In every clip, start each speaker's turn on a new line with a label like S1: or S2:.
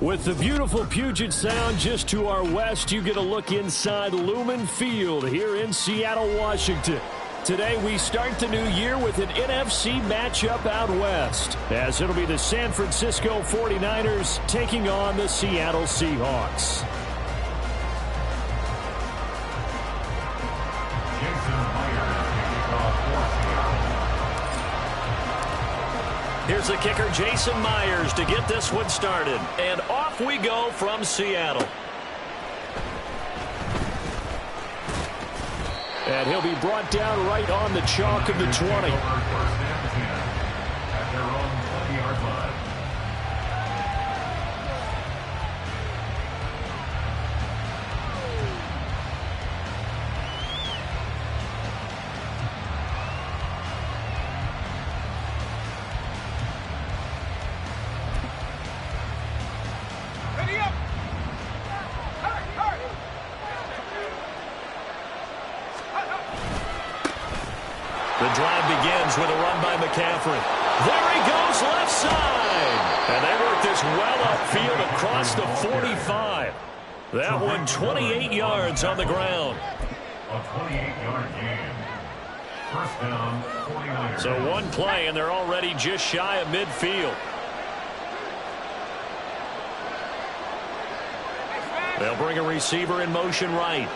S1: With the beautiful Puget Sound just to our west, you get a look inside Lumen Field here in Seattle, Washington. Today we start the new year with an NFC matchup out west, as it'll be the San Francisco 49ers taking on the Seattle Seahawks. Here's the kicker, Jason Myers, to get this one started. And off we go from Seattle. And he'll be brought down right on the chalk of the 20. The drive begins with a run by McCaffrey. There he goes, left side. And they work this well upfield across the 45. That one 28 yards on the ground.
S2: A 28-yard gain. First down, 49ers.
S1: So one play, and they're already just shy of midfield. They'll bring a receiver in motion right.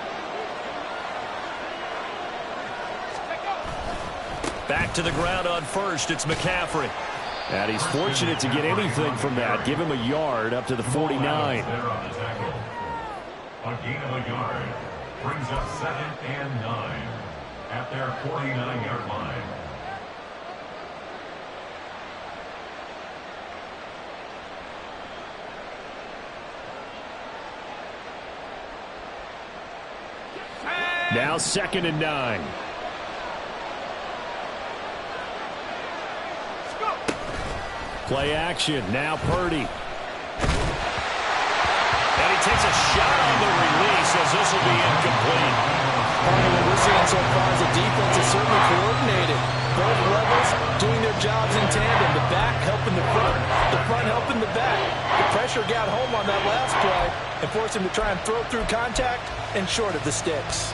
S1: Back to the ground on first. It's McCaffrey. And he's fortunate to get anything from that. Give him a yard up to the 49.
S2: A gain of a yard brings up 2nd and 9 at their 49-yard line.
S1: Now 2nd and 9. Play action. Now Purdy. And he takes a shot on the release as this will be incomplete.
S3: Part of what we're seeing so far is the defense is certainly coordinated. Both levels doing their jobs in tandem. The back helping the front helping the back. The pressure got home on that last play and forced him to try and throw through contact and short of the sticks.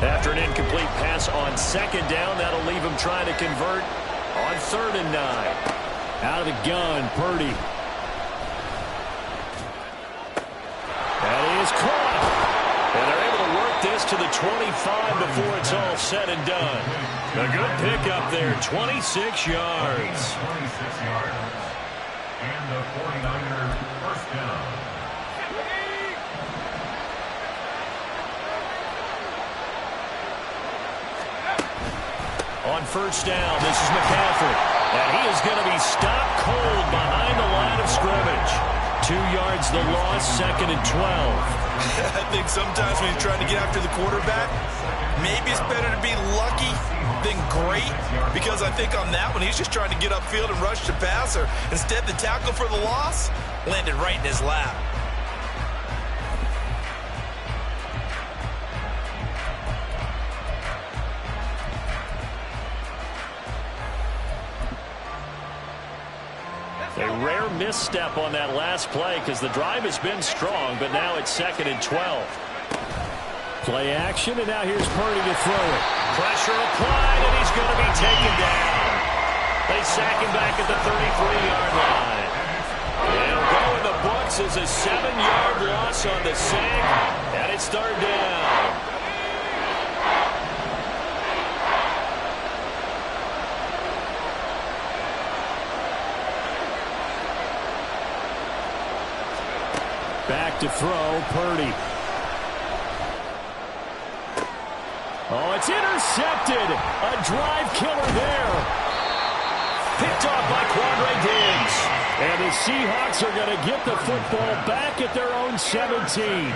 S1: After an incomplete pass on 2nd down, that'll leave him trying to convert on 3rd and 9. Out of the gun, Purdy. That is caught. And they're able to work this to the 25 before it's all said and done. A good pickup there, 26 yards.
S2: 26 yards. And the 49ers first down.
S1: On 1st down, this is McCaffrey. And he is going to be stopped cold behind the line of scrimmage. 2 yards the loss, 2nd and 12.
S4: I think sometimes when you're trying to get after the quarterback, maybe it's better to be lucky than great, because I think on that one, he's just trying to get upfield and rush the passer. Instead, the tackle for the loss landed right in his lap.
S1: A rare misstep on that last play because the drive has been strong, but now it's 2nd and 12. Play action, and now here's Purdy to throw it. Pressure applied, and he's going to be taken down. They sack him back at the 33-yard line. It'll go in the books as a 7-yard loss on the sack, and it's 3rd down. Back to throw, Purdy. Oh, it's intercepted. A drive killer there. Picked off by Quandre Diggs. And the Seahawks are going to get the football back at their own 17.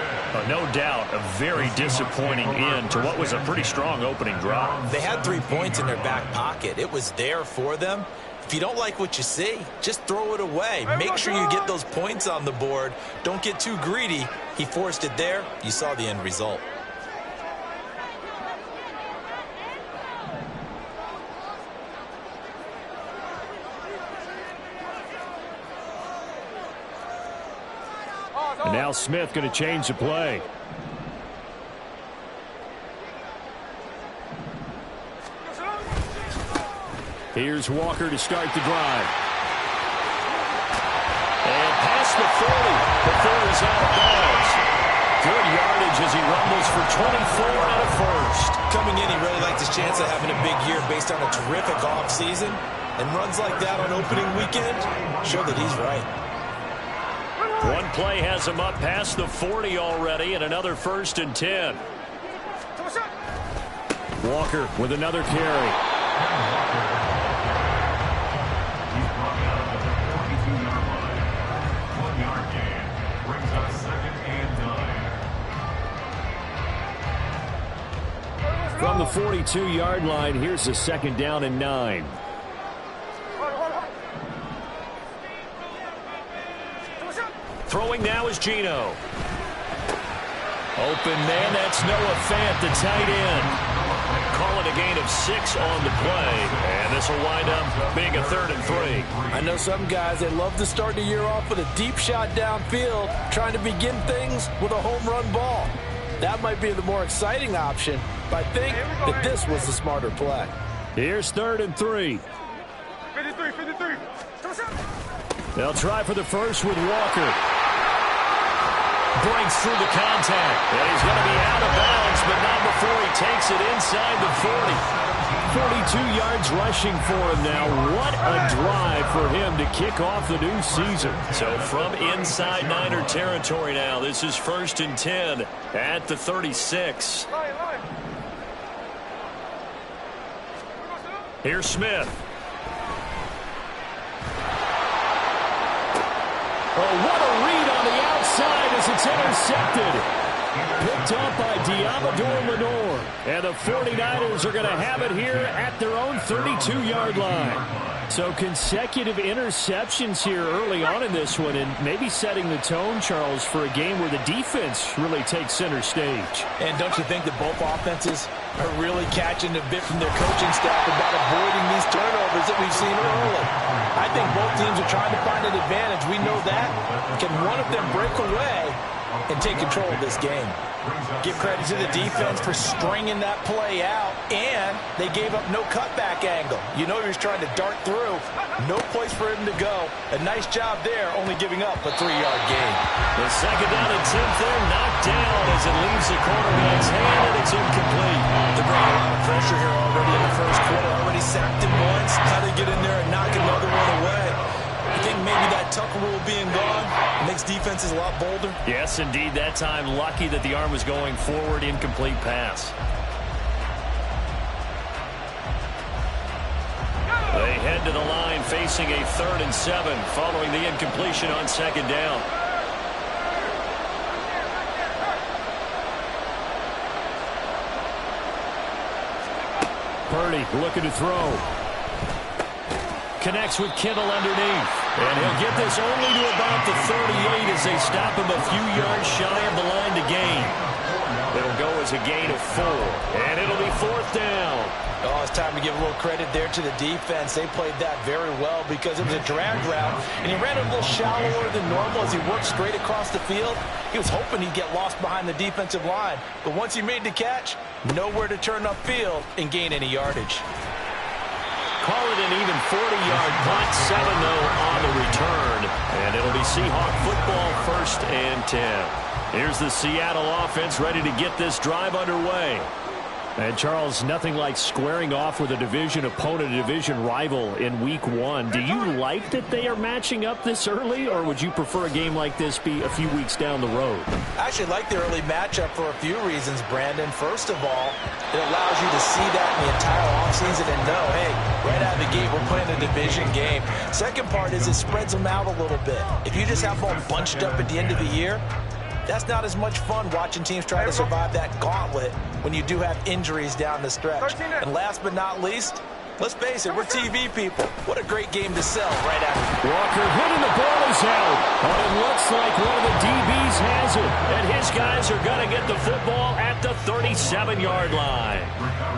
S5: No doubt, a very disappointing end to what was a pretty strong opening drive.
S3: They had 3 points in their back pocket. It was there for them. If you don't like what you see, just throw it away. Make sure you get those points on the board. Don't get too greedy. He forced it there. You saw the end result.
S1: And now Smith going to change the play. Here's Walker to start the drive. And past the 40 before he's out of bounds. Good yardage as he rumbles for 24 and a first.
S3: Coming in, he really liked his chance of having a big year based on a terrific offseason. And runs like that on opening weekend show that he's right.
S1: One play has him up past the 40 already, and another 1st and 10. Walker with another carry.
S2: He's brought down at the 42-yard line. 1-yard gain brings up 2nd and 9.
S1: From the 42-yard line, here's a 2nd down and 9. Throwing now is Geno. Open man, that's Noah Fant, the tight end. Call it a gain of 6 on the play, and this will wind up being a 3rd and 3.
S3: I know some guys, they love to start the year off with a deep shot downfield, trying to begin things with a home run ball. That might be the more exciting option, but I think that this was the smarter play.
S1: Here's 3rd and 3.
S6: 53.
S1: They'll try for the first with Walker. Breaks through the contact. And he's going to be out of bounds, but not before he takes it inside the 40. 42 yards rushing for him now. What a drive for him to kick off the new season. So from inside Niner territory now, this is 1st and 10 at the 36. Here's Smith. Oh, what a read on the outside as it's intercepted. Picked up by Diamador Lenore. And the 49ers are going to have it here at their own 32-yard line. So consecutive interceptions here early on in this one, and maybe setting the tone, Charles, for a game where the defense really takes center stage.
S3: And don't you think that both offenses are really catching a bit from their coaching staff about avoiding these turnovers that we've seen early? I think both teams are trying to find an advantage. We know that. Can one of them break away and take control of this game? Give credit to the defense for stringing that play out, and they gave up no cutback angle. You know he was trying to dart through. No place for him to go. A nice job there, only giving up a 3-yard gain.
S1: The 2nd down and 10th there, knocked down as it leaves the quarterback's hand, and it's incomplete.
S3: They're bringing a lot of pressure here already in the first quarter. Already sacked him once. How to get in there and knock another one away. I think maybe that Tucker rule being gone makes defenses a lot bolder.
S1: Yes, indeed. That time, lucky that the arm was going forward. Incomplete pass. They head to the line facing a 3rd and 7 following the incompletion on 2nd down. Purdy looking to throw. Connects with Kittle underneath. And he'll get this only to about the 38 as they stop him a few yards shy of the line to gain. It'll go as a gain of 4. And it'll be 4th down.
S3: Oh, it's time to give a little credit there to the defense. They played that very well because it was a drag route, and he ran a little shallower than normal as he worked straight across the field. He was hoping he'd get lost behind the defensive line. But once he made the catch, nowhere to turn upfield and gain any yardage.
S1: Call it an even 40-yard punt, 7-0 on the return. And it'll be Seahawk football, 1st and 10. Here's the Seattle offense ready to get this drive underway. And, Charles, nothing like squaring off with a division opponent, a division rival in Week 1. Do you like that they are matching up this early, or would you prefer a game like this be a few weeks down the road?
S3: I actually like the early matchup for a few reasons, Brandon. First of all, it allows you to see that in the entire offseason and know, hey, right out of the gate, we're playing a division game. Second part is it spreads them out a little bit. If you just have them bunched up at the end of the year, that's not as much fun watching teams try to survive that gauntlet when you do have injuries down the stretch. And last but not least, let's face it, we're TV people. What a great game to sell right after.
S1: Walker hitting the ball is out. But it looks like one of the DBs has it. And his guys are going to get the football at the 37-yard line.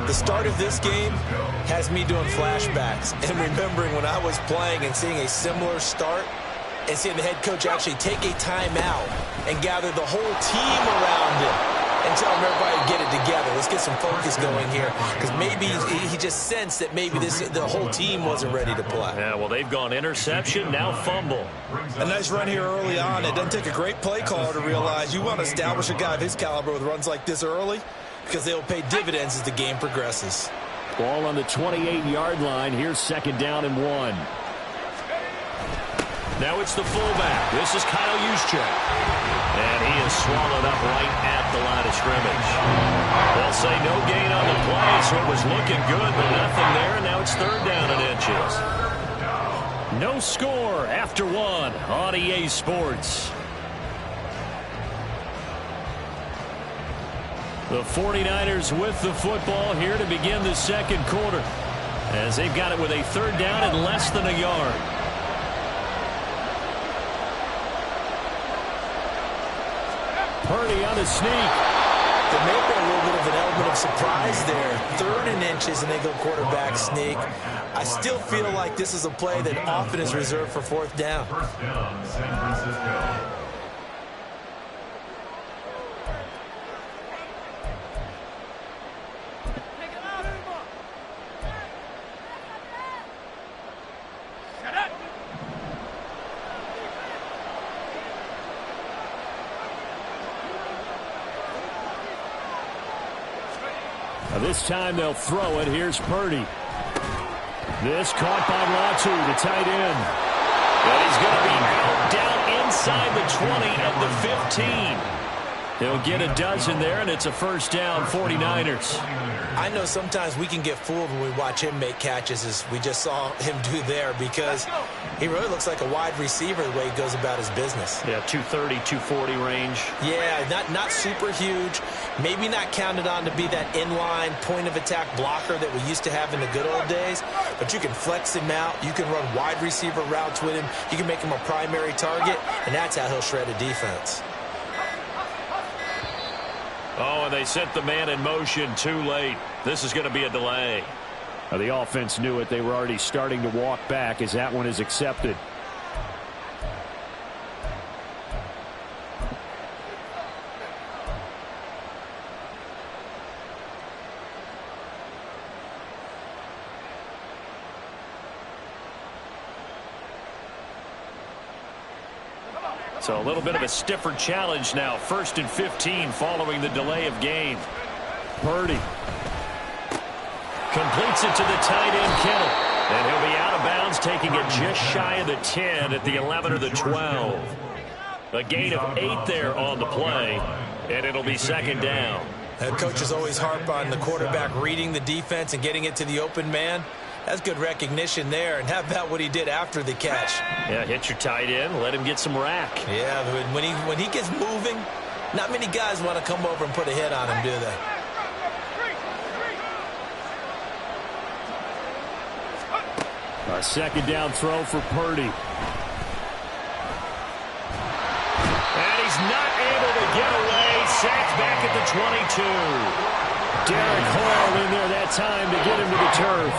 S3: The start of this game has me doing flashbacks and remembering when I was playing and seeing a similar start and seeing the head coach actually take a timeout and gather the whole team around him and tell everybody to get it together. Let's get some focus going here, because maybe he just sensed that maybe the whole team wasn't ready to play.
S1: Yeah, well, they've gone interception, now fumble.
S4: A nice run here early on. It doesn't take a great play caller to realize you want to establish a guy of his caliber with runs like this early, because they'll pay dividends as the game progresses.
S1: Ball on the 28-yard line. Here's 2nd down and 1. Now it's the fullback. This is Kyle Juszczyk. And he is swallowed up right at the line of scrimmage. They'll say no gain on the play, so it was looking good, but nothing there. And now it's 3rd down and inches. No score after 1 on EA Sports. The 49ers with the football here to begin the 2nd quarter, as they've got it with a 3rd down and less than a yard. Purdy on the sneak.
S3: There may be a little bit of an element of surprise there. 3rd and inches, and they go quarterback sneak. I still feel like this is a play that often is reserved for 4th down.
S2: First down, San Francisco.
S1: This time they'll throw it. Here's Purdy. This caught by Latu, the tight end. And he's going to be out down inside the 20 of the 15. He'll get a dozen there, and it's a 1st down, 49ers.
S3: I know sometimes we can get fooled when we watch him make catches, as we just saw him do there, because he really looks like a wide receiver the way he goes about his business.
S1: Yeah, 230, 240 range.
S3: Yeah, not super huge. Maybe not counted on to be that inline point-of-attack blocker that we used to have in the good old days, but you can flex him out. You can run wide receiver routes with him. You can make him a primary target, and that's how he'll shred a defense.
S1: Oh, and they sent the man in motion too late. This is going to be a delay. Now, the offense knew it. They were already starting to walk back as that one is accepted. So a little bit of a stiffer challenge now. 1st and 15 following the delay of game. Purdy completes it to the tight end, Kittle. And he'll be out of bounds, taking it just shy of the 10 at the 11 or the 12. A gain of 8 there on the play, and it'll be 2nd down.
S3: Coaches always harp on the quarterback reading the defense and getting it to the open man. That's good recognition there. And how about what he did after the catch?
S1: Yeah, hit your tight end, let him get some rack.
S3: Yeah, when he gets moving, not many guys want to come over and put a hit on him, do they?
S1: A 2nd down throw for Purdy. And he's not able to get away. Sacked back at the 22. Derek Hall in there that time to get him to the turf.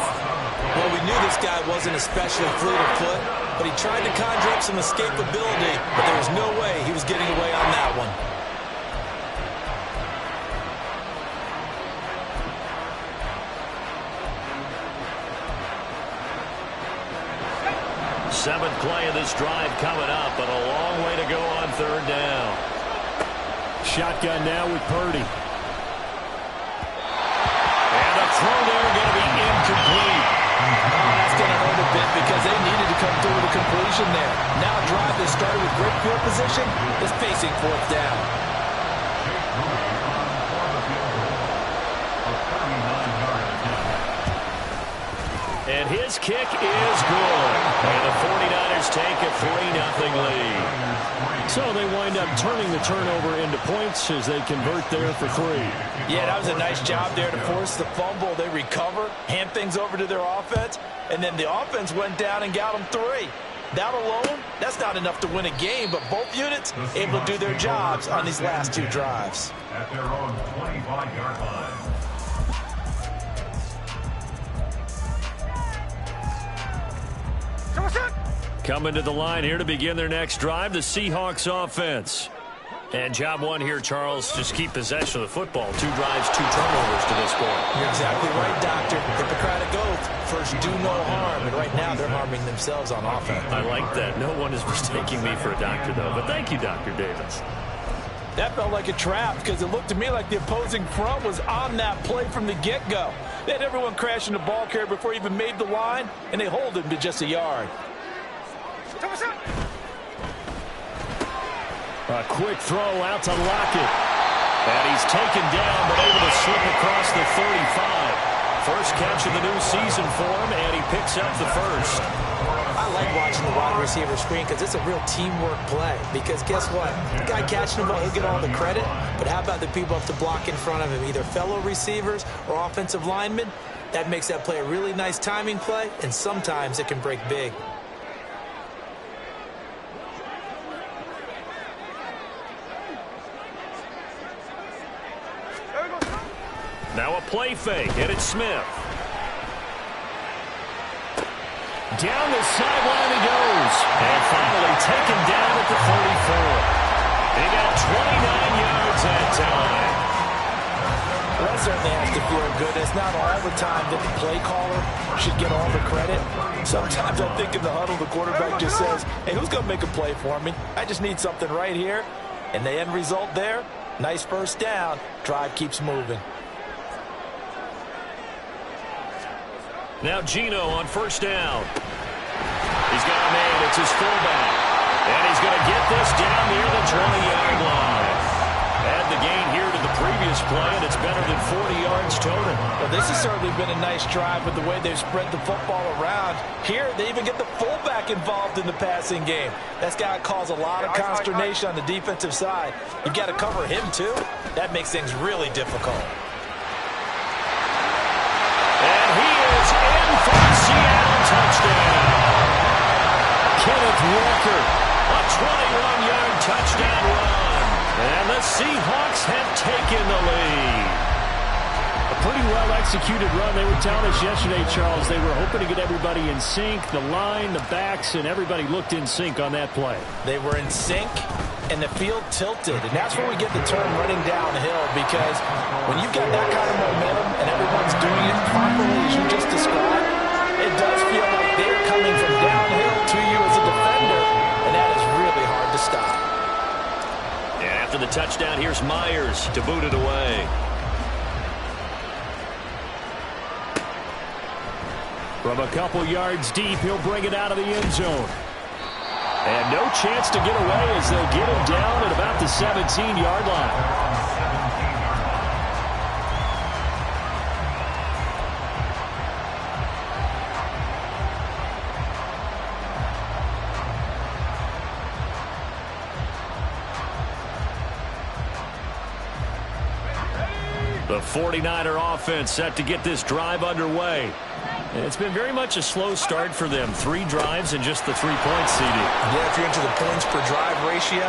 S3: Well, we knew this guy wasn't especially fleet of foot, but he tried to conjure up some escapability, but there was no way he was getting away on that one.
S1: Seventh play of this drive coming up, but a long way to go on 3rd down. Shotgun now with Purdy. throw there going to be incomplete.
S3: That's going to hurt a bit because they needed to come through with a completion there. Now a drive that started with great field position is facing fourth down.
S1: And his kick is good. And the 49ers take a 3-0 lead. So they wind up turning the turnover into points as they convert there for 3.
S3: Yeah, that was a nice job there to force the fumble. They recover, hand things over to their offense, and then the offense went down and got them 3. That alone, that's not enough to win a game, but both units able to do their jobs on these last 2 drives.
S2: At their own 25-yard line.
S1: Coming to the line here to begin their next drive, the Seahawks offense. And job 1 here, Charles, just keep possession of the football. 2 drives, 2 turnovers to this point.
S3: You're exactly right, Doctor. Hippocratic oath, first do no harm, and right now they're harming themselves on offense.
S1: I like that. No one is mistaking me for a doctor, though. But thank you, Dr. Davis.
S3: That felt like a trap because it looked to me like the opposing front was on that play from the get-go. They had everyone crashing the ball carrier before he even made the line, and they hold him to just a yard.
S1: A quick throw out to Lockett. And he's taken down, but able to slip across the 35. First catch of the new season for him, and he picks up the first.
S3: I like watching the wide receiver screen because it's a real teamwork play. Because guess what? The guy catching the ball, he'll get all the credit. But how about the people up to block in front of him, either fellow receivers or offensive linemen? That makes that play a really nice timing play, and sometimes it can break big.
S1: Now a play fake, and it's Smith. Down the sideline he goes. And finally taken down at the 34. They got 29 yards that time.
S3: Well, that certainly has to feel good. It's not all the time that the play caller should get all the credit. Sometimes I think in the huddle, the quarterback just says, hey, who's going to make a play for me? I just need something right here. And the end result there, nice first down. Drive keeps moving.
S1: Now Gino on first down. He's got a man. It's his fullback. And he's going to get this down near the 20-yard line. Add the gain here to the previous play, and it's better than 40 yards total.
S3: Well, this has certainly been a nice drive with the way they've spread the football around. Here, they even get the fullback involved in the passing game. That's got to cause a lot of consternation on the defensive side. You've got to cover him, too. That makes things really difficult.
S1: And he is in for a Seattle touchdown. Kenneth Walker, a 21-yard touchdown run. And the Seahawks have taken the lead. A pretty well-executed run. They were telling us yesterday, Charles, they were hoping to get everybody in sync. The line, the backs, and everybody looked in sync on that play.
S3: They were in sync, and the field tilted. And that's where we get the term running downhill, because when you've got that kind of momentum and everyone's doing it properly as you just described, it does feel like they're coming from downhill to you as a defender, and that is really hard to stop.
S1: And after the touchdown, here's Myers to boot it away. From a couple yards deep, he'll bring it out of the end zone. And no chance to get away as they'll get him down at about the 17-yard line. The 49er offense set to get this drive underway. It's been very much a slow start for them. 3 drives and just the 3 points, CD.
S3: Yeah, if you're into the points per drive ratio,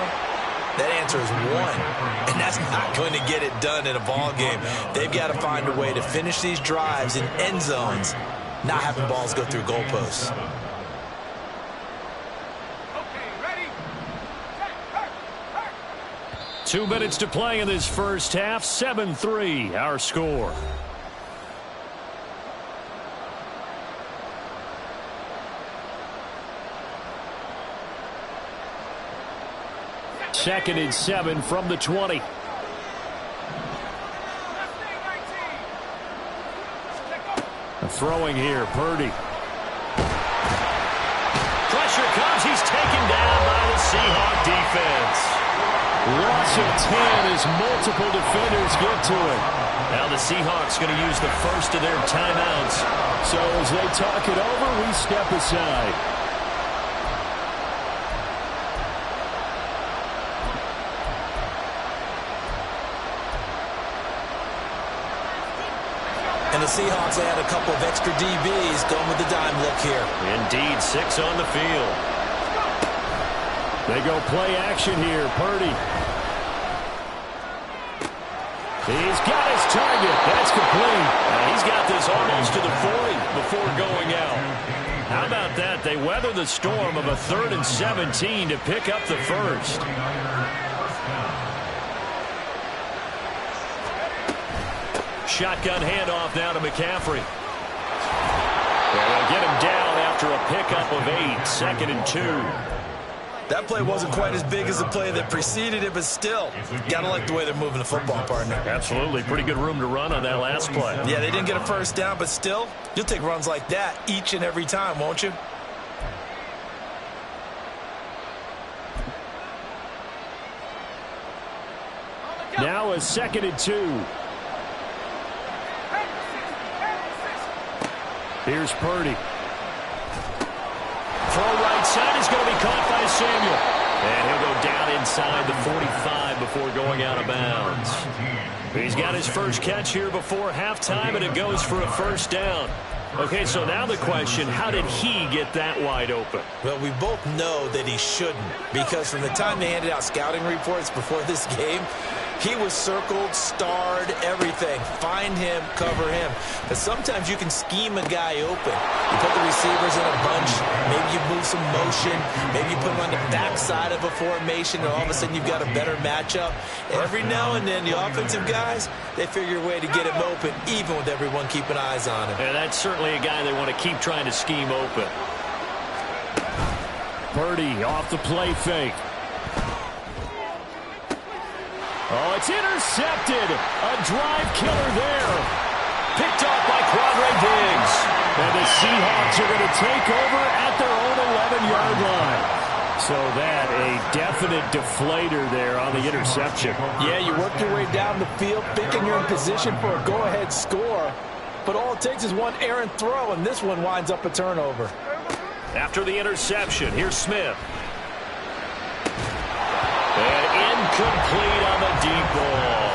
S3: that answer is 1. And that's not going to get it done in a ball game. They've got to find a way to finish these drives in end zones, not having balls go through goalposts.
S1: 2 minutes to play in this first half. 7-3, our score. Second and 7 from the 20. Throwing here, Purdy. Pressure comes. He's taken down by the Seahawk defense. Loss of 10 as multiple defenders get to it. Now the Seahawks going to use the first of their timeouts. So as they talk it over, we step aside.
S3: And the Seahawks add a couple of extra DBs going with the dime look here.
S1: Indeed, 6 on the field. They go play action here. Purdy. He's got his target. That's complete. He's got this almost to the 40 before going out. How about that? They weather the storm of a 3rd and 17 to pick up the first. Shotgun handoff now to McCaffrey. They'll get him down after a pickup of 8. 2nd and 2.
S4: That play wasn't quite as big as the play that preceded it, but still, gotta like the way they're moving the football, partner.
S1: Absolutely. Pretty good room to run on that last play.
S4: Yeah, they didn't get a first down, but still, you'll take runs like that each and every time, won't you?
S1: Now a 2nd and 2. Here's Purdy. Throw right side is going to be caught by Samuel. And he'll go down inside the 45 before going out of bounds. He's got his first catch here before halftime, and it goes for a first down. Okay, so now the question, how did he get that wide open?
S3: Well, we both know that he shouldn't, because from the time they handed out scouting reports before this game, he was circled, starred, everything. Find him, cover him. But sometimes you can scheme a guy open. You put the receivers in a bunch. Maybe you move some motion. Maybe you put him on the backside of a formation, and all of a sudden you've got a better matchup. Every now and then, the offensive guys, they figure a way to get him open, even with everyone keeping eyes on him.
S1: And that's certainly a guy they want to keep trying to scheme open. Purdy off the play fake. Oh, it's intercepted. A drive killer there. Picked off by Quadre Diggs. And the Seahawks are going to take over at their own 11-yard line. So that, a definite deflator there on the interception.
S3: Yeah, you work your way down the field, thinking you're in position for a go-ahead score. But all it takes is one errant throw, and this one winds up a turnover.
S1: After the interception, here's Smith. And incomplete on the deep ball.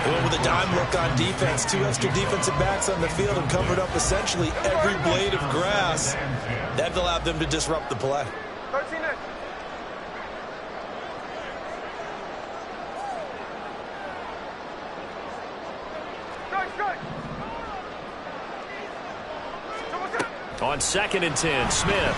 S3: Going with a dime look on defense. 2 extra defensive backs on the field and covered up essentially every blade of grass. That allowed them to disrupt the play.
S6: 13 in. Strike.
S1: On 2nd and 10, Smith.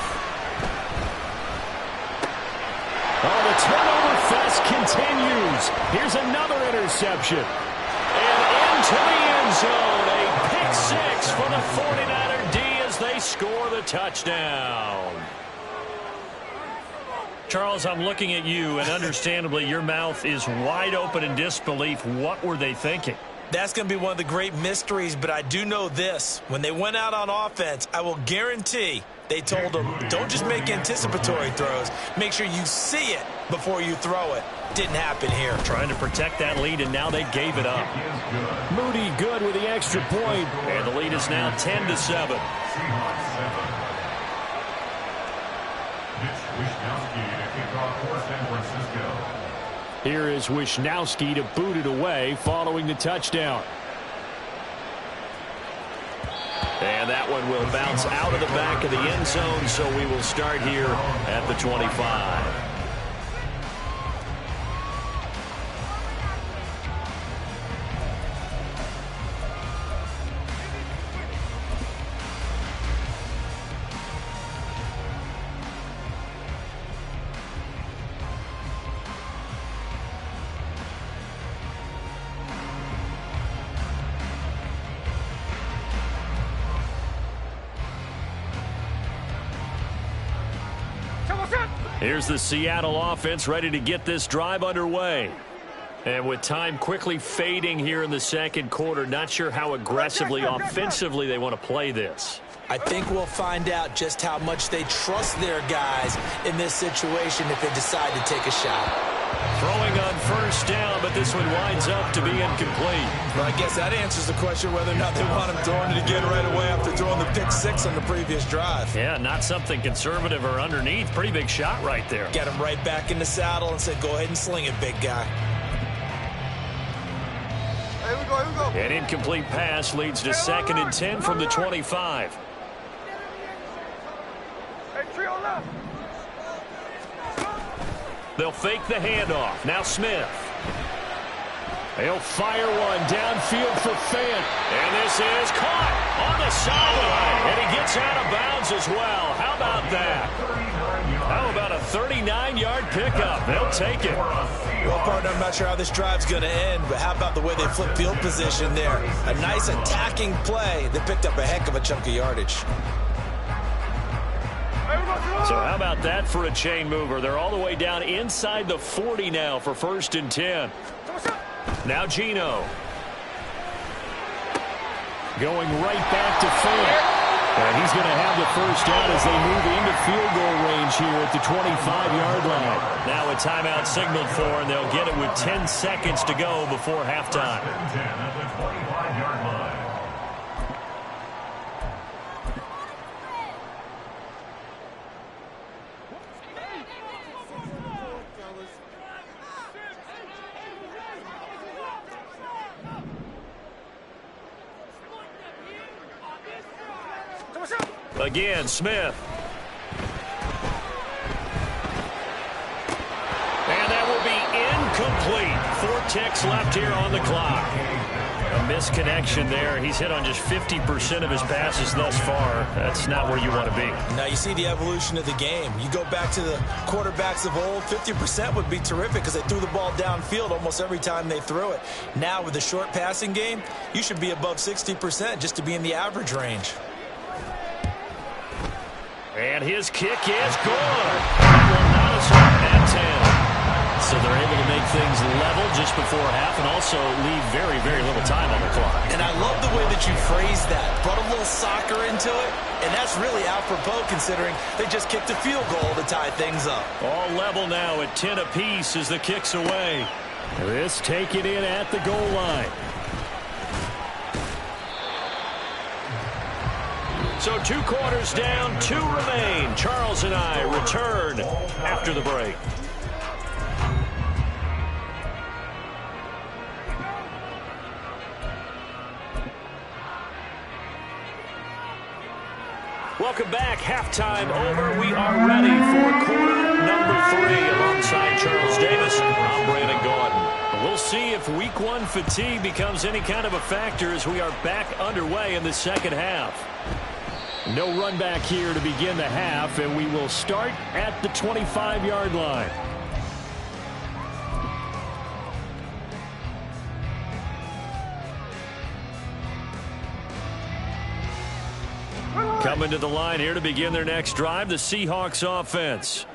S1: Oh, the turnover fest continues. Here's another interception. And into the end zone. A pick 6 for the 49er D as they score the touchdown.
S5: Charles, I'm looking at you, and understandably, your mouth is wide open in disbelief. What were they thinking?
S4: That's going to be one of the great mysteries, but I do know this. When they went out on offense, I will guarantee they told them, don't just make anticipatory throws. Make sure you see it before you throw it. Didn't happen here.
S1: Trying to protect that lead, and now they gave it up. Moody good with the extra point. And the lead is now 10-7. Here is Wishnowski to boot it away following the touchdown. And that one will bounce out of the back of the end zone, so we will start here at the 25.
S6: Come on, set.
S1: Here's the Seattle offense ready to get this drive underway.
S5: And with time quickly fading here in the second quarter, not sure how aggressively, offensively they want to play this.
S3: I think we'll find out just how much they trust their guys in this situation if they decide to take a shot.
S5: Throwing on first down, but this one winds up to be incomplete.
S4: Well, I guess that answers the question whether or not they want him throwing it again right away after throwing the pick six on the previous drive.
S5: Yeah, not something conservative or underneath. Pretty big shot right there.
S4: Get him right back in the saddle and said, go ahead and sling it, big guy.
S6: Here we go.
S5: An incomplete pass leads to 2nd and 10 from the 25.
S6: Hey, trio left.
S5: They'll fake the handoff. Now Smith. They'll fire one downfield for Fant. And this is caught on the sideline. And he gets out of bounds as well. How about that? How about a 39-yard pickup? They'll take it.
S4: Well, partner, I'm not sure how this drive's going to end, but how about the way they flip field position there? A nice attacking play that picked up a heck of a chunk of yardage.
S5: So how about that for a chain mover? They're all the way down inside the 40 now for 1st and 10. Now Gino. Going right back to Fant. And he's going to have the first down as they move into field goal range here at the 25-yard line. Now a timeout signaled for, and they'll get it with 10 seconds to go before halftime.
S2: 10 at the 25-yard line.
S5: Again, Smith. And that will be incomplete. 4 ticks left here on the clock. A misconnection there. He's hit on just 50% of his passes thus far. That's not where you want to be.
S4: Now you see the evolution of the game. You go back to the quarterbacks of old, 50% would be terrific because they threw the ball downfield almost every time they threw it. Now with the short passing game, you should be above 60% just to be in the average range.
S5: And his kick is good. He will not have stopped at 10. So they're able to make things level just before half and also leave very, very little time on the clock.
S4: And I love the way that you phrased that. Brought a little soccer into it, and that's really apropos considering they just kicked a field goal to tie things up.
S5: All level now at 10 apiece as the kick's away. This taken in at the goal line. So 2 quarters down, 2 remain. Charles and I return after the break. Welcome back. Halftime over. We are ready for quarter number 3 alongside Charles Davis. I'm Brandon Gaudin. We'll see if week 1 fatigue becomes any kind of a factor as we are back underway in the second half. No run back here to begin the half, and we will start at the 25-yard line. Coming to the line here to begin their next drive, the Seahawks offense.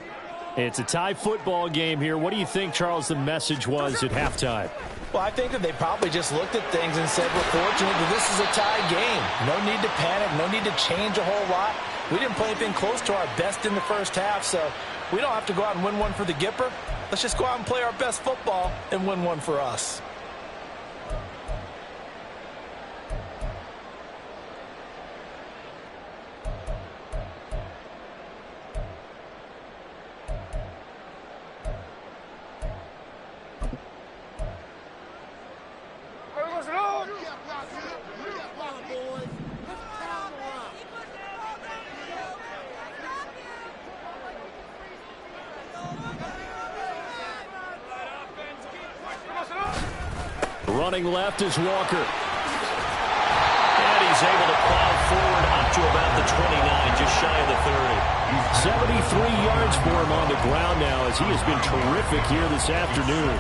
S5: It's a tie football game here. What do you think, Charles, the message was at halftime?
S3: Well, I think that they probably just looked at things and said, we're fortunate that this is a tie game. No need to panic, no need to change a whole lot. We didn't play anything close to our best in the first half, so we don't have to go out and win one for the Gipper. Let's just go out and play our best football and win one for us.
S5: Running left is Walker. And he's able to plow forward up to about the 29, just shy of the 30. 73 yards for him on the ground now as he has been terrific here this afternoon.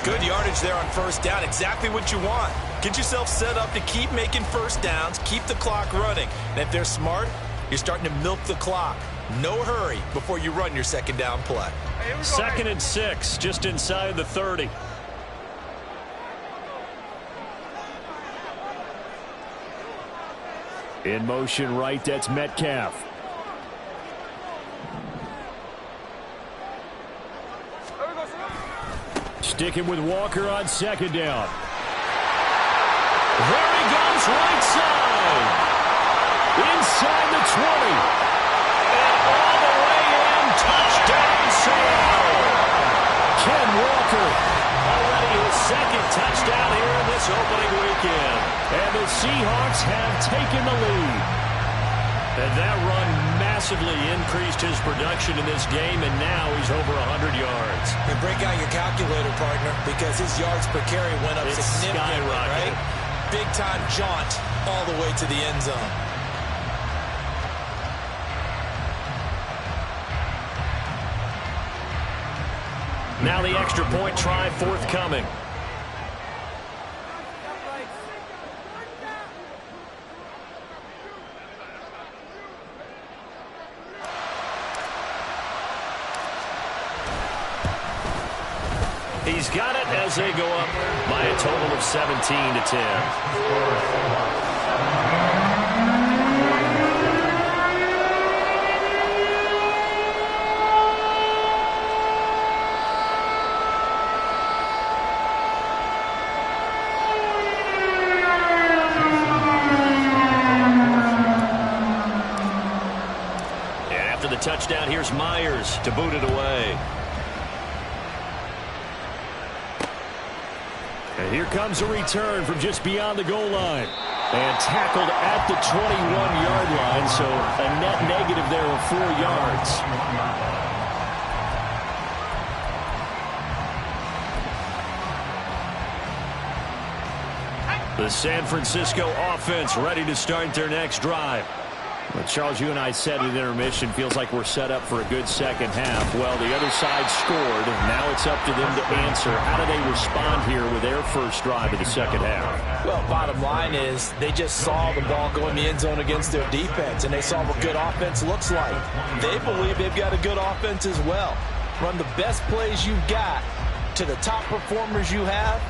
S4: Good yardage there on first down. Exactly what you want. Get yourself set up to keep making first downs, keep the clock running. And if they're smart, you're starting to milk the clock. No hurry before you run your second down play.
S5: 2nd and 6, just inside the 30.
S1: In motion right, that's Metcalf. Sticking with Walker on second down. There he goes, right side. Inside the 20. And all the way in, touchdown Seattle. Ken Walker, already his second touchdown here in this opening weekend. And the Seahawks have taken the lead. And that run massively increased his production in this game, and now he's over 100 yards.
S3: And break out your calculator, partner, because his yards per carry went up significantly, right? Big-time jaunt all the way to the end zone.
S1: Now the extra point try forthcoming. He's got it as they go up by a total of 17-10. And after the touchdown, here's Myers to boot it away. And here comes a return from just beyond the goal line. And tackled at the 21-yard line, so a net negative there of 4 yards. The San Francisco offense ready to start their next drive. Well, Charles, you and I said at intermission, feels like we're set up for a good second half. Well, the other side scored. Now it's up to them to answer. How do they respond here with their first drive of the second half?
S3: Well, bottom line is they just saw the ball go in the end zone against their defense, and they saw what good offense looks like. They believe they've got a good offense as well. Run the best plays you've got to the top performers you have,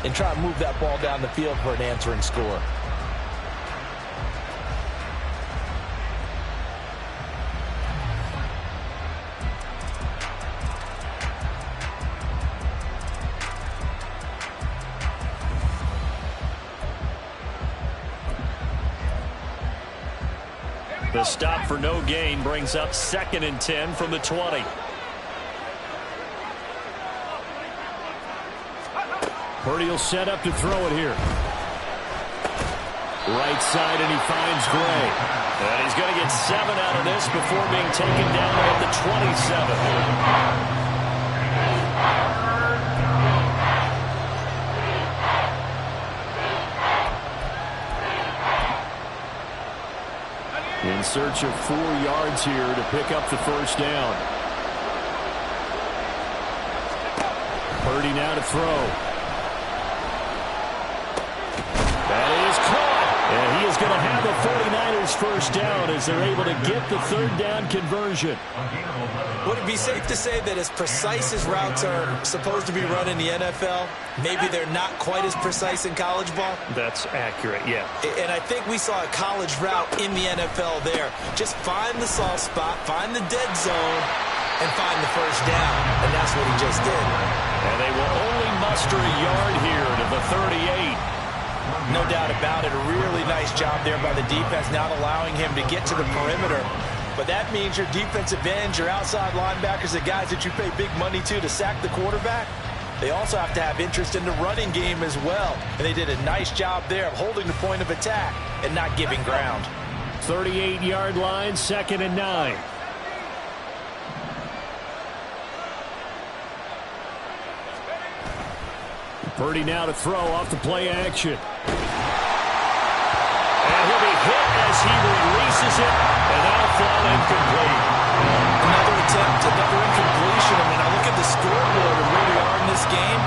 S3: and try to move that ball down the field for an answering score.
S1: The stop for no gain brings up 2nd and 10 from the 20. Purdy will set up to throw it here. Right side, and he finds Gray. And he's going to get 7 out of this before being taken down at the 27. In search of 4 yards here to pick up the first down. Purdy now to throw. That is caught. And he is going to have the 49ers first down as they're able to get the 3rd down conversion.
S3: Would it be safe to say that as precise as routes are supposed to be run in the NFL, maybe they're not quite as precise in college ball?
S1: That's accurate, yeah.
S3: And I think we saw a college route in the NFL there. Just find the soft spot, find the dead zone, and find the first down. And that's what he just did.
S1: And they will only muster a yard here to the 38.
S3: No doubt about it. A really nice job there by the defense, not allowing him to get to the perimeter. But that means your defensive ends, your outside linebackers, the guys that you pay big money to sack the quarterback, they also have to have interest in the running game as well. And they did a nice job there of holding the point of attack and not giving ground.
S1: 38-yard line, 2nd and 9. Purdy now to throw off the play action. And he'll be hit as he releases it, and that'll fall incomplete.
S3: Another attempt, another incompletion. And when I look at the scoreboard and where we are in this game,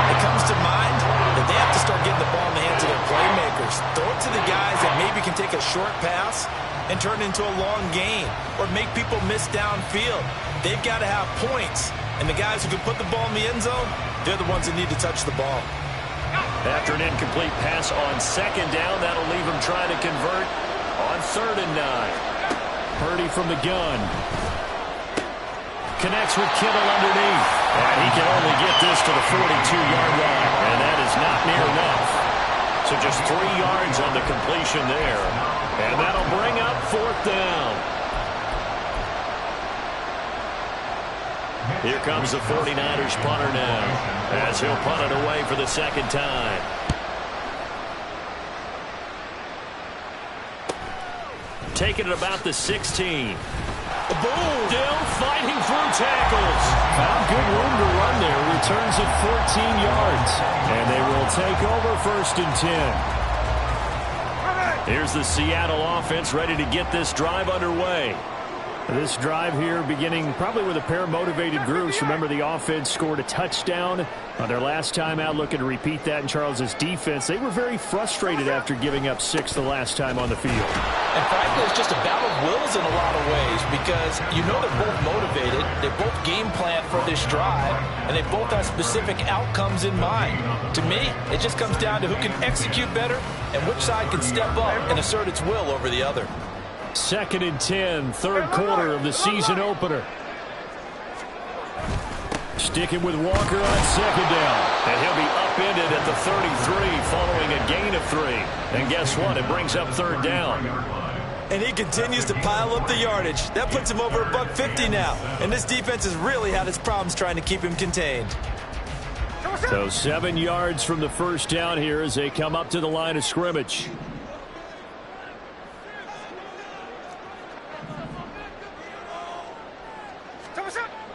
S3: it comes to mind that they have to start getting the ball in the hands of their playmakers. Throw it to the guys that maybe can take a short pass and turn it into a long gain or make people miss downfield. They've got to have points. And the guys who can put the ball in the end zone, they're the ones that need to touch the ball.
S1: After an incomplete pass on 2nd down, that'll leave him trying to convert
S5: On 3rd and 9.
S1: Purdy from the gun. Connects with Kittle underneath. And he can only get this to the 42-yard line. And that is not near enough.
S5: So just 3 yards on the completion there. And that'll bring up 4th down. Here comes the 49ers punter now, as he'll punt it away for the 2nd time. Taking it about the 16. Boom! Still fighting through tackles.
S1: Found good room to run there. Returns at 14 yards. And they will take over 1st and 10. Here's the Seattle offense ready to get this drive underway. This drive here beginning probably with a pair of motivated groups. Remember, the offense scored a touchdown on their last time out, looking to repeat that in Charles's defense. They were very frustrated after giving up 6 the last time on the field.
S3: And frankly, it's just a battle of wills in a lot of ways because you know they're both motivated, they both game plan for this drive, and they both have specific outcomes in mind. To me, it just comes down to who can execute better and which side can step up and assert its will over the other.
S1: 2nd and 10, 3rd quarter of the season opener. Sticking with Walker on 2nd down.
S5: And he'll be upended at the 33 following a gain of 3. And guess what? It brings up 3rd down.
S4: And he continues to pile up the yardage. That puts him over $150 now. And this defense has really had its problems trying to keep him contained.
S1: So 7 yards from the 1st down here as they come up to the line of scrimmage.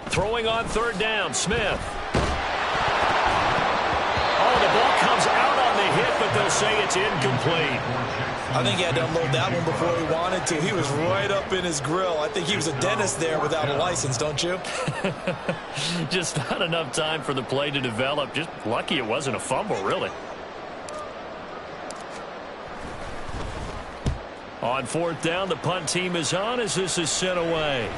S5: Throwing on 3rd down, Smith. Oh, the ball comes out on the hit, but they'll say it's incomplete.
S4: I think he had to unload that one before he wanted to. He was right up in his grill. I think he was a dentist there without a license, don't you?
S5: Just not enough time for the play to develop. Just lucky it wasn't a fumble, really. On 4th down, the punt team is on as this is sent away.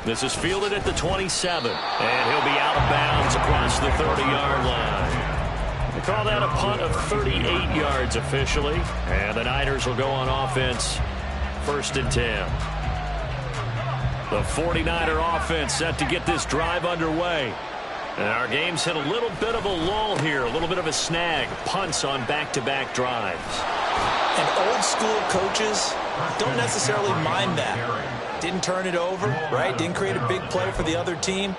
S5: This is fielded at the 27, and he'll be out of bounds across the 30-yard line. They call that a punt of 38 yards officially, and the Niners will go on offense 1st and 10. The 49er offense set to get this drive underway. And our game's hit a little bit of a lull here, a little bit of a snag, punts on back-to-back drives.
S3: And old school coaches don't necessarily mind that. Didn't turn it over, right? Didn't create a big play for the other team.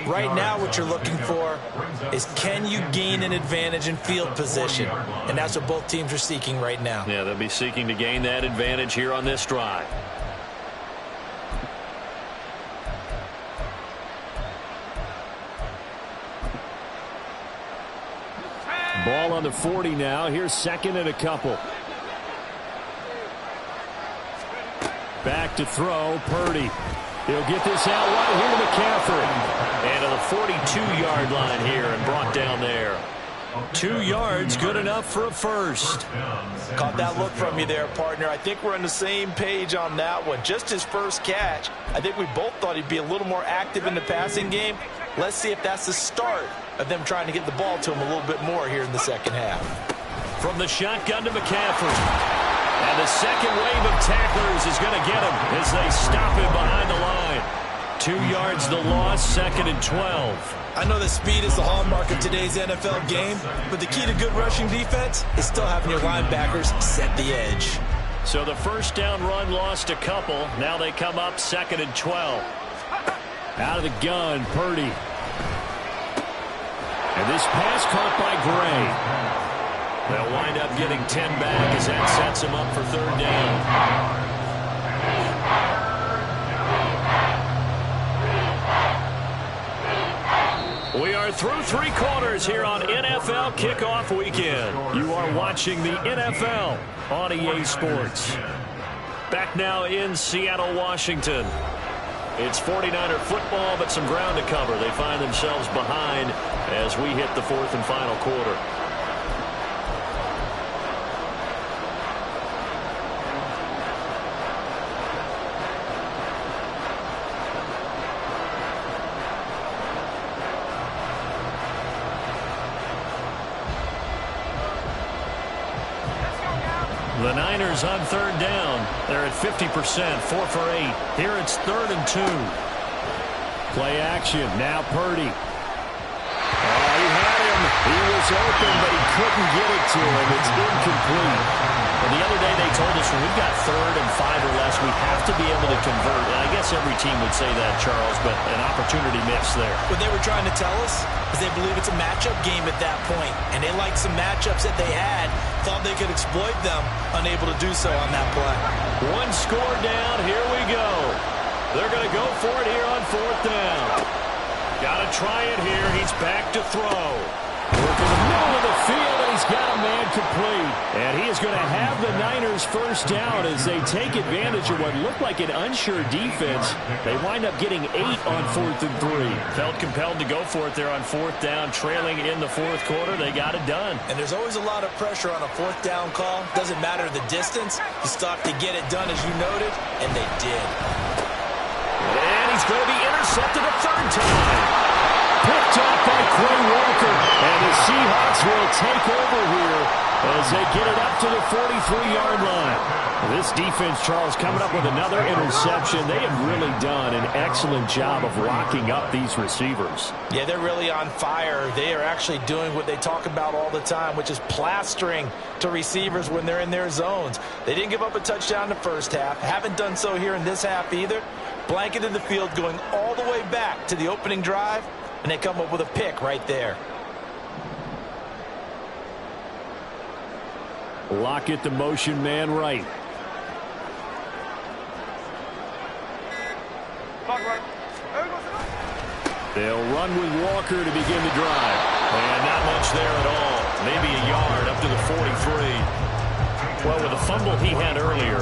S3: Right now what you're looking for is can you gain an advantage in field position? And that's what both teams are seeking right now.
S5: Yeah, they'll be seeking to gain that advantage here on this drive.
S1: Ball on the 40 now. Here's 2nd and a couple. Back to throw, Purdy. He'll get this out right here to McCaffrey.
S5: And to the 42-yard line here and brought down there. 2 yards, good enough for a first.
S3: Caught that look from you there, partner. I think we're on the same page on that one. Just his first catch. I think we both thought he'd be a little more active in the passing game. Let's see if that's the start of them trying to get the ball to him a little bit more here in the second half.
S5: From the shotgun to McCaffrey. And the second wave of tacklers is going to get him as they stop him behind the line. 2 yards the loss, 2nd and 12.
S4: I know that speed is the hallmark of today's NFL game, but the key to good rushing defense is still having your linebackers set the edge.
S5: So the 1st down run lost a couple. Now they come up 2nd and 12.
S1: Out of the gun, Purdy. And this pass caught by Gray.
S5: They'll wind up getting 10 back as that sets them up for 3rd down. We are through 3 quarters here on NFL Kickoff Weekend. You are watching the NFL on EA Sports. Back now in Seattle, Washington. It's 49er football, but some ground to cover. They find themselves behind as we hit the 4th and final quarter. The Niners on third down. They're at 50%, 4 for 8. Here it's 3rd and 2.
S1: Play action. Now Purdy. Oh, he had him. He was open, but he couldn't get it to him. It's incomplete.
S5: Well, the other day they told us when we've got 3rd and 5 or less, we have to be able to convert. And I guess every team would say that, Charles, but an opportunity missed there.
S4: What they were trying to tell us is they believe it's a matchup game at that point, and they liked some matchups that they had, thought they could exploit them, unable to do so on that play.
S5: One score down. Here we go. They're going to go for it here on 4th down. Got to try it here. He's back to throw.
S1: Working the middle of the field, and he's got a man complete. And he is going to have the Niners first down as they take advantage of what looked like an unsure defense. They wind up getting 8 on 4th and 3.
S5: Felt compelled to go for it there on 4th down, trailing in the 4th quarter. They got it done.
S4: And there's always a lot of pressure on a 4th down call. Doesn't matter the distance. You stop to get it done, as you noted, and they did.
S5: And he's going to be intercepted a 3rd time.
S1: Picked up by Quay Walker, and the Seahawks will take over here as they get it up to the 43-yard line. This defense, Charles, coming up with another interception. They have really done an excellent job of locking up these receivers.
S3: Yeah, they're really on fire. They are actually doing what they talk about all the time, which is plastering to receivers when they're in their zones. They didn't give up a touchdown in the first half. Haven't done so here in this half either. Blanketed the field, going all the way back to the opening drive, and they come up with a pick right there.
S1: Lockett, the motion man right. They'll run with Walker to begin the drive.
S5: And not much there at all. Maybe a yard up to the 43. Well, with the fumble he had earlier,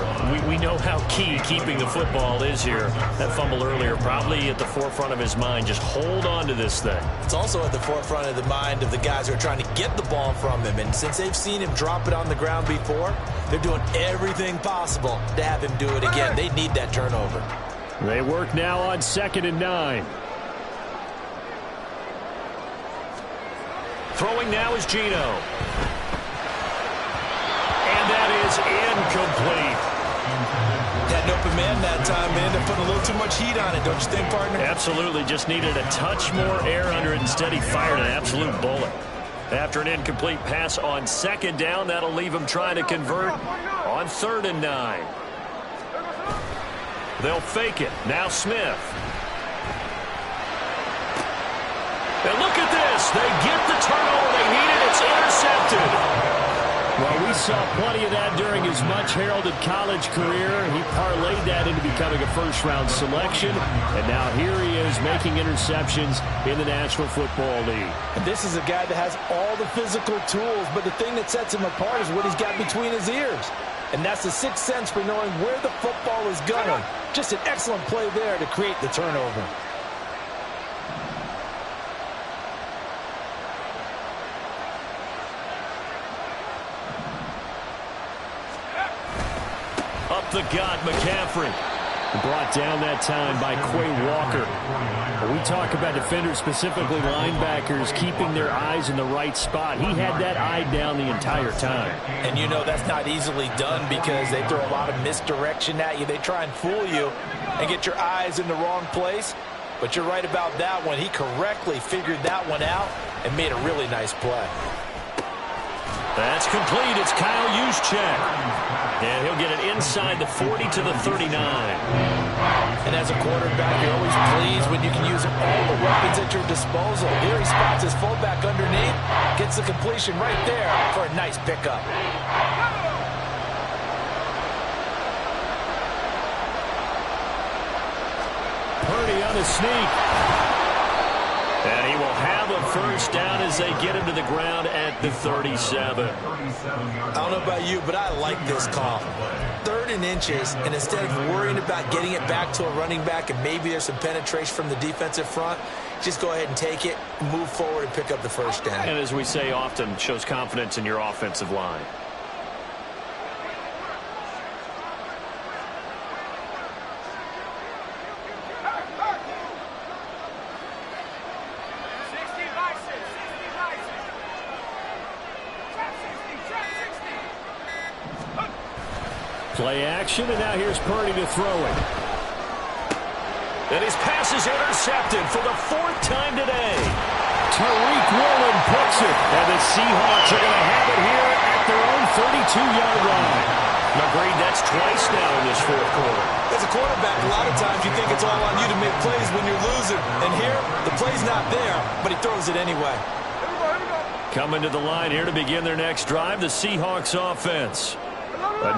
S5: we know how key keeping the football is here. That fumble earlier probably at the forefront of his mind. Just hold on to this thing.
S3: It's also at the forefront of the mind of the guys who are trying to get the ball from him. And since they've seen him drop it on the ground before, they're doing everything possible to have him do it again. They need that turnover.
S1: They work now on 2nd and 9.
S5: Throwing now is Geno. And that is incomplete.
S3: Had an open man that time, man. They're putting a little too much heat on it, don't you think, partner?
S5: Absolutely. Just needed a touch more air under it. Instead, he fired an absolute bullet. After an incomplete pass on 2nd down, that'll leave him trying to convert on 3rd and 9. They'll fake it. Now Smith. And look at this. They get the turnover they needed. It's intercepted.
S1: Well, we saw plenty of that during his much-heralded college career. He parlayed that into becoming a first-round selection, and now here he is making interceptions in the National Football League.
S3: And this is a guy that has all the physical tools, but the thing that sets him apart is what he's got between his ears. And that's the sixth sense for knowing where the football is going. Just an excellent play there to create the turnover.
S5: Up the gut, McCaffrey.
S1: Brought down that time by Quay Walker. We talk about defenders, specifically linebackers, keeping their eyes in the right spot. He had that eye down the entire time.
S3: And you know that's not easily done because they throw a lot of misdirection at you. They try and fool you and get your eyes in the wrong place. But you're right about that one. He correctly figured that one out and made a really nice play.
S5: That's complete. It's Kyle Juszczyk. And he'll get it inside the 40 to the 39.
S3: And as a quarterback, you're always pleased when you can use all the weapons at your disposal. Here he spots his fullback underneath, gets the completion right there for a nice pickup.
S5: Purdy on the sneak. And he will have a first down as they get him to the ground at the 37.
S3: I don't know about you, but I like this call. 3rd and inches, and instead of worrying about getting it back to a running back and maybe there's some penetration from the defensive front, just go ahead and take it, move forward, and pick up the first down.
S5: And as we say often, shows confidence in your offensive line.
S1: Play action, and now here's Purdy to throw it.
S5: And his pass is intercepted for the 4th time today.
S1: Tariq Woolen picks it, and the Seahawks are going to have it here at their own 32-yard line.
S5: Agreed, that's twice now in this 4th quarter.
S3: As a quarterback, a lot of times you think it's all on you to make plays when you're losing. And here, the play's not there, but he throws it anyway.
S1: Coming to the line here to begin their next drive, the Seahawks offense.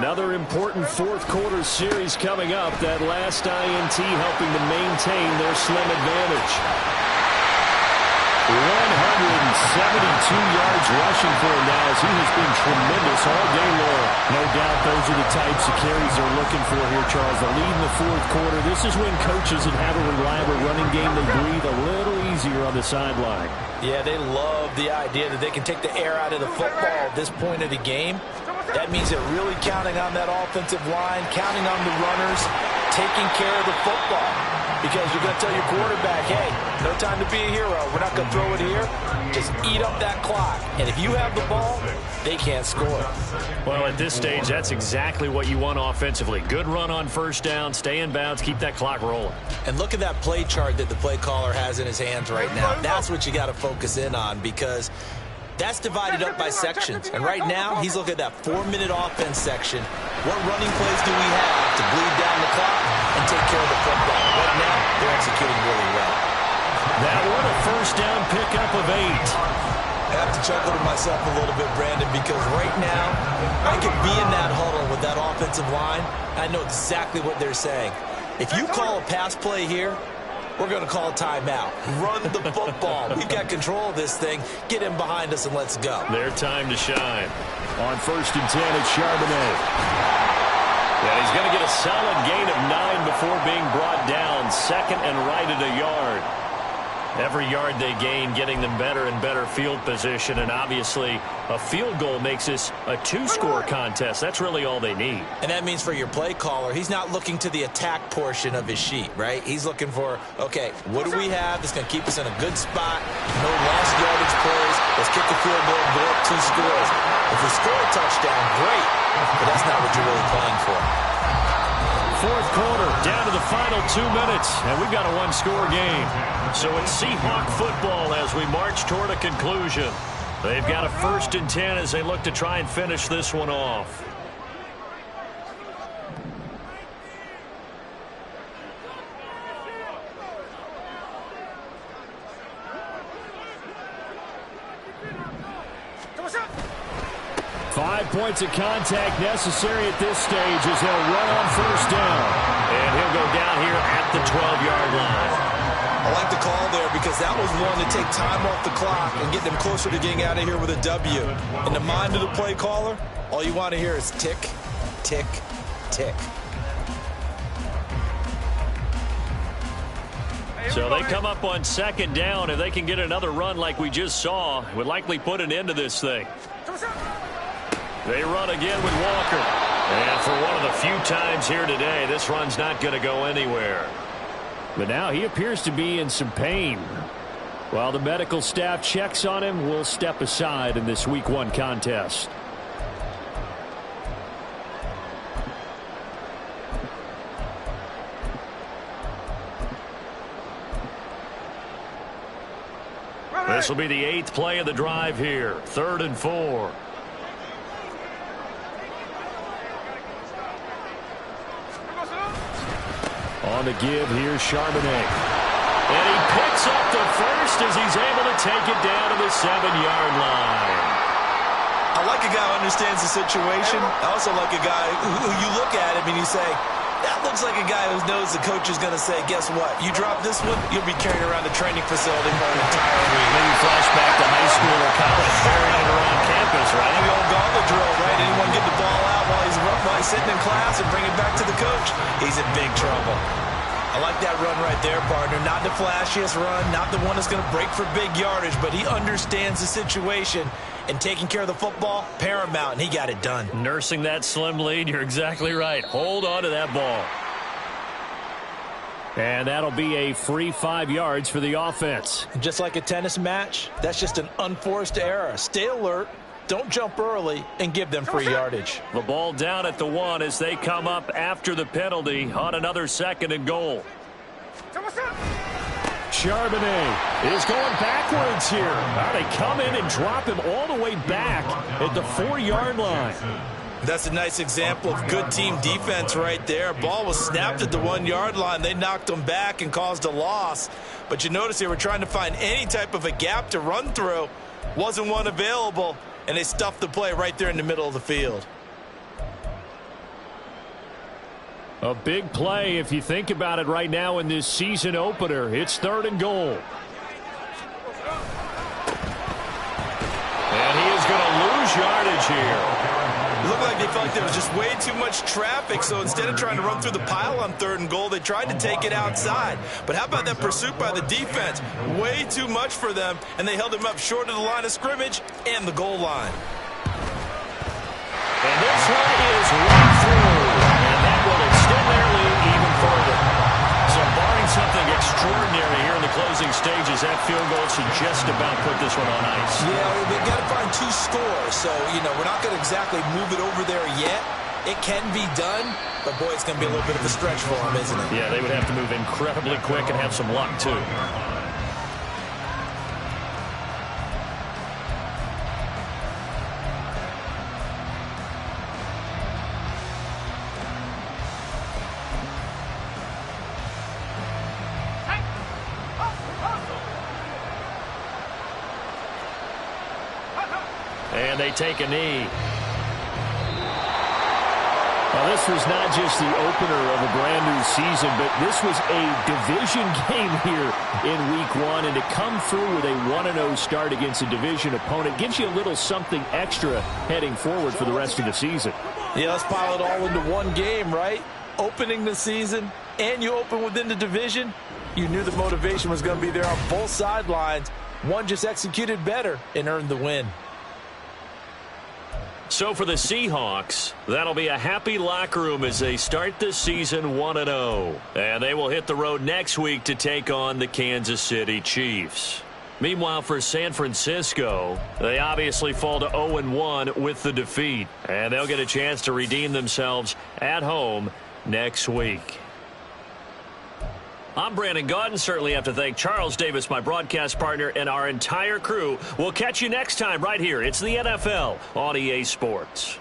S1: Another important 4th quarter series coming up. That last INT helping to maintain their slim advantage. 172 yards rushing for him now as he has been tremendous all day long. No doubt those are the types of carries they're looking for here, Charles. The lead in the 4th quarter. This is when coaches that have a reliable running game, they breathe a little easier on the sideline.
S3: Yeah, they love the idea that they can take the air out of the football at this point of the game. That means they're really counting on that offensive line, counting on the runners, taking care of the football. Because you're going to tell your quarterback, hey, no time to be a hero. We're not going to throw it here. Just eat up that clock. And if you have the ball, they can't score.
S5: Well, at this stage, that's exactly what you want offensively. Good run on 1st down, stay in bounds, keep that clock rolling.
S3: And look at that play chart that the play caller has in his hands right now. That's what you got to focus in on because that's divided up by sections. And right now, he's looking at that 4-minute offense section. What running plays do we have to bleed down the clock and take care of the football? Right now, they're executing really well.
S1: That one a 1st down pickup of 8.
S3: I have to chuckle to myself a little bit, Brandon, because right now, I could be in that huddle with that offensive line. I know exactly what they're saying. If you call a pass play here, we're going to call a timeout. Run the football. We've got control of this thing. Get him behind us and let's go.
S1: Their time to shine. On 1st and 10, it's Charbonnet.
S5: And he's going to get a solid gain of 9 before being brought down. 2nd and right at a yard. Every yard they gain, getting them better and better field position. And obviously, a field goal makes this a 2-score contest. That's really all they need.
S3: And that means for your play caller, he's not looking to the attack portion of his sheet, right? He's looking for, okay, what do we have that's going to keep us in a good spot? No lost yardage plays. Let's kick a field goal and go up 2 scores. If we score a touchdown, great. But that's not what you're really playing for.
S1: 4th quarter, down to the final 2 minutes, and we've got a 1-score game.
S5: So it's Seahawk football as we march toward a conclusion. They've got a 1st and 10 as they look to try and finish this one off.
S1: Five points of contact necessary at this stage as they'll run on 1st down.
S5: And he'll go down here at the 12-yard line.
S3: I like the call there because that was one to take time off the clock and get them closer to getting out of here with a W. In the mind of the play caller, all you want to hear is tick, tick, tick.
S5: So they come up on 2nd down. If they can get another run like we just saw, it would likely put an end to this thing. They run again with Walker. And for one of the few times here today, this run's not going to go anywhere.
S1: But now he appears to be in some pain. While the medical staff checks on him, we'll step aside in this Week 1 contest.
S5: This will be the 8th play of the drive here. 3rd and 4.
S1: On the give, here's Charbonnet.
S5: And he picks up the 1st as he's able to take it down to the 7-yard line.
S3: I like a guy who understands the situation. I also like a guy who you look at him and you say, that looks like a guy who knows the coach is going to say, guess what? You drop this one, you'll be carrying around the training facility for an entire week.
S5: Maybe flashback to high school or college, carrying it around campus, right?
S3: The old gauntlet drill, right? Anyone get the ball out while he's sitting in class and bring it back to the coach? He's in big trouble. I like that run right there, partner. Not the flashiest run, not the one that's going to break for big yardage, but he understands the situation, and taking care of the football, paramount, and he got it done.
S5: Nursing that slim lead, you're exactly right. Hold on to that ball.
S1: And that'll be a free 5 yards for the offense.
S3: Just like a tennis match, that's just an unforced error. Stay alert, Don't jump early and give them free yardage.
S5: The ball down at the 1 as they come up after the penalty on another 2nd and goal.
S1: Charbonnet is going backwards here. Now they come in and drop him all the way back at the 4-yard line.
S4: That's a nice example of good team defense right there. Ball was snapped at the 1-yard line. They knocked him back and caused a loss. But you notice they were trying to find any type of a gap to run through. Wasn't one available, and they stuffed the play right there in the middle of the field.
S1: A big play if you think about it right now in this season opener. It's 3rd and goal.
S5: And he is going to lose yardage here.
S4: It looked like they felt like there was just way too much traffic, so instead of trying to run through the pile on 3rd and goal, they tried to take it outside. But how about that pursuit by the defense? Way too much for them, and they held him up short of the line of scrimmage and the goal line.
S5: And this one is right through, and that will extend their lead even further. So barring something extraordinary here in the closing stages, that field goal should just about put this one on ice.
S3: Yeah, well, they've got to find 2 scores, so, we're not going to exactly move it over there yet. It can be done, but, boy, it's going to be a little bit of a stretch for them, isn't it?
S5: Yeah, they would have to move incredibly quick and have some luck, too. And they take a knee.
S1: Well, this was not just the opener of a brand new season, but this was a division game here in week 1. And to come through with a 1-0 start against a division opponent gives you a little something extra heading forward for the rest of the season.
S3: Yeah, let's pile it all into one game, right? Opening the season, and you open within the division. You knew the motivation was going to be there on both sidelines. One just executed better and earned the win.
S5: So for the Seahawks, that'll be a happy locker room as they start this season 1-0. And they will hit the road next week to take on the Kansas City Chiefs. Meanwhile, for San Francisco, they obviously fall to 0-1 with the defeat. And they'll get a chance to redeem themselves at home next week. I'm Brandon Gaudin. Certainly have to thank Charles Davis, my broadcast partner, and our entire crew. We'll catch you next time right here. It's the NFL on EA Sports.